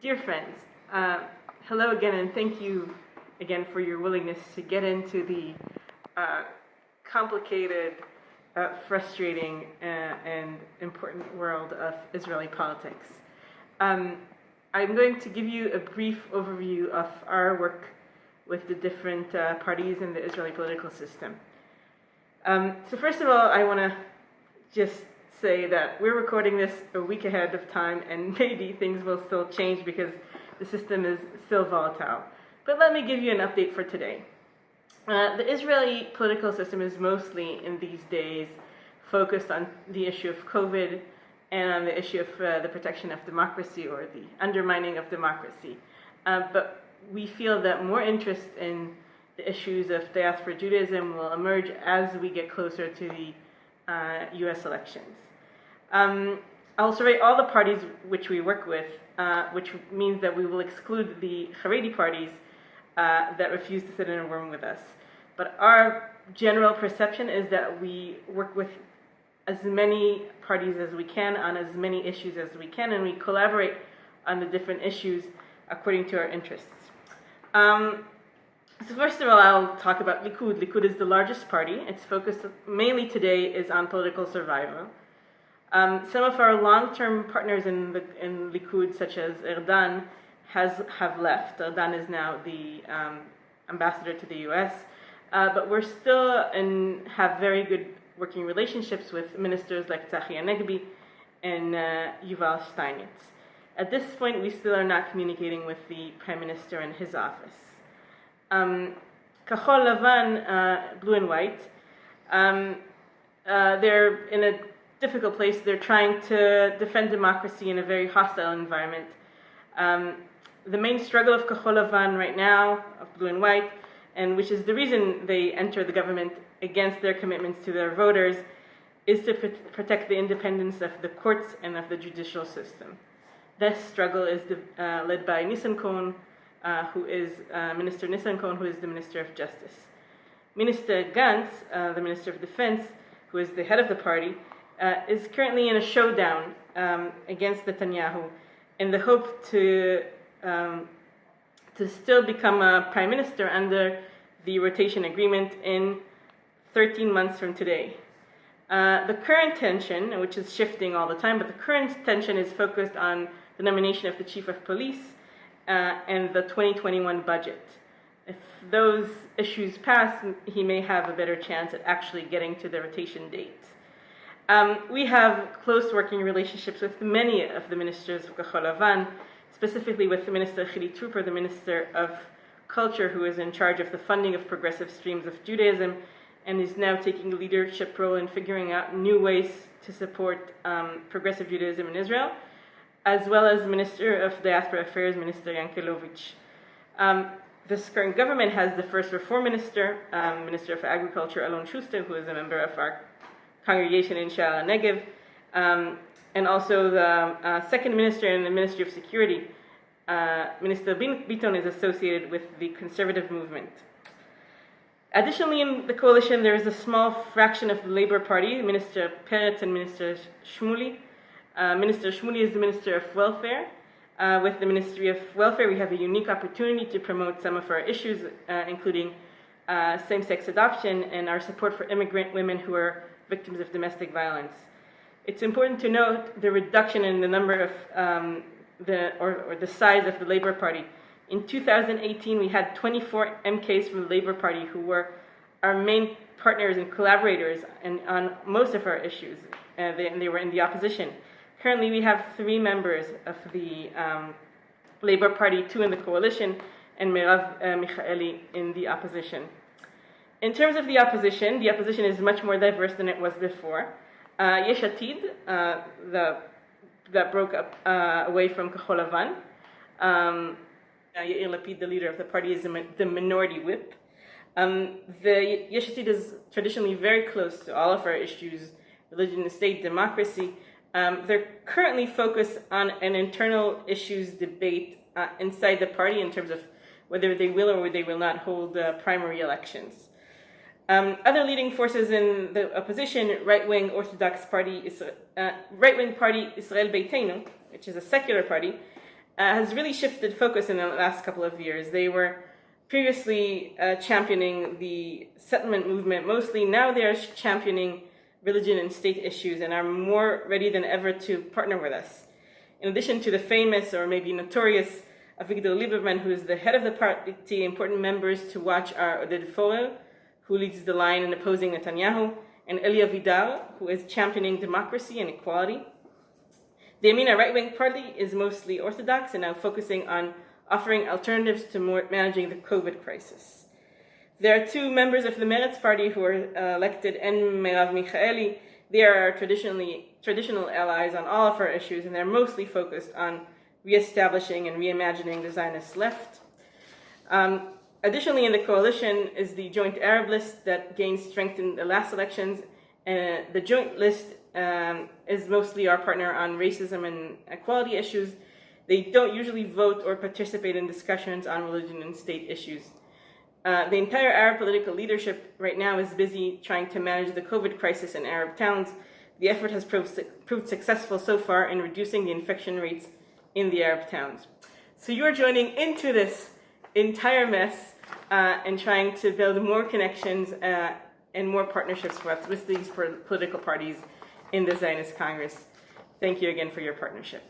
Dear friends, hello again, and thank you again for your willingness to get into the complicated, frustrating, and important world of Israeli politics. I'm going to give you a brief overview of our work with the different parties in the Israeli political system. So first of all, I want to just say that we're recording this a week ahead of time, and maybe things will still change because the system is still volatile. But let me give you an update for today. The Israeli political system is mostly, in these days, focused on the issue of COVID and on the issue of the protection of democracy or the undermining of democracy. But we feel that more interest in the issues of diaspora Judaism will emerge as we get closer to the U.S. elections. I'll survey all the parties which we work with, which means that we will exclude the Haredi parties that refuse to sit in a room with us. But our general perception is that we work with as many parties as we can on as many issues as we can, and we collaborate on the different issues according to our interests. So first of all, I'll talk about Likud. Likud is the largest party. Its focus mainly today is on political survival. Some of our long-term partners in Likud, such as Erdan, have left. Erdan is now the ambassador to the U.S., but we're still have very good working relationships with ministers like Tzachi Hanegbi and Yuval Steinitz. At this point, we still are not communicating with the Prime Minister and his office. Kahol Lavan, blue and white, they're in a difficult place. They're trying to defend democracy in a very hostile environment. The main struggle of Kahol Lavan right now, of blue and white, and which is the reason they enter the government against their commitments to their voters, is to protect the independence of the courts and of the judicial system. This struggle is led by Nissan-Cohen, who is Minister Nissan-Cohen, who is the Minister of Justice. Minister Gantz, the Minister of Defense, who is the head of the party, is currently in a showdown against Netanyahu in the hope to still become a prime minister under the rotation agreement in 13 months from today. The current tension, which is shifting all the time, but the current tension is focused on the nomination of the chief of police and the 2021 budget. If those issues pass, he may have a better chance at actually getting to the rotation date. We have close working relationships with many of the ministers of Kahol Lavan, specifically with the Minister Chili Trooper, the Minister of Culture, who is in charge of the funding of progressive streams of Judaism and is now taking a leadership role in figuring out new ways to support progressive Judaism in Israel, as well as Minister of Diaspora Affairs, Minister Yankelovich. This current government has the first reform minister, Minister of Agriculture, Alon Shuster, who is a member of our congregation in Sha'ar HaNegev, and also the second minister in the Ministry of Security, Minister Biton, is associated with the conservative movement. Additionally, in the coalition, there is a small fraction of the Labour Party, Minister Peretz and Minister Shmuli. Minister Shmuli is the Minister of Welfare. With the Ministry of Welfare, we have a unique opportunity to promote some of our issues, including same-sex adoption and our support for immigrant women who are victims of domestic violence. It's important to note the reduction in the number of the size of the Labour Party. In 2018, we had 24 MKs from the Labour Party who were our main partners and collaborators on most of our issues. They were in the opposition. Currently, we have 3 members of the Labour Party, 2 in the coalition, and Merav Michaeli in the opposition. In terms of the opposition is much more diverse than it was before. Yesh Atid, that broke up away from Kahol Lavan. Yair Lapid, the leader of the party, is the minority whip. The Yesh Atid is traditionally very close to all of our issues, religion, state, democracy. They're currently focused on an internal issues debate inside the party in terms of whether they will or they will not hold primary elections. Other leading forces in the opposition, right-wing Orthodox party, right-wing party Israel Beitenu, which is a secular party, has really shifted focus in the last couple of years. They were previously championing the settlement movement mostly. Now they are championing religion and state issues and are more ready than ever to partner with us. In addition to the famous or maybe notorious Avigdor Lieberman, who is the head of the party, important members to watch are Oded Foel, who leads the line in opposing Netanyahu, and Elia Vidal, who is championing democracy and equality. The Yamina right-wing party is mostly orthodox and now focusing on offering alternatives to managing the COVID crisis. There are two members of the Meretz party who are elected, and Merav Michaeli. They are our traditional allies on all of our issues, and they're mostly focused on reestablishing and reimagining the Zionist left. Additionally, in the coalition is the Joint Arab List that gained strength in the last elections. The Joint List is mostly our partner on racism and equality issues. They don't usually vote or participate in discussions on religion and state issues. The entire Arab political leadership right now is busy trying to manage the COVID crisis in Arab towns. The effort has proved successful so far in reducing the infection rates in the Arab towns. So you're joining into this entire mess and trying to build more connections and more partnerships with these political parties in the Zionist Congress. Thank you again for your partnership.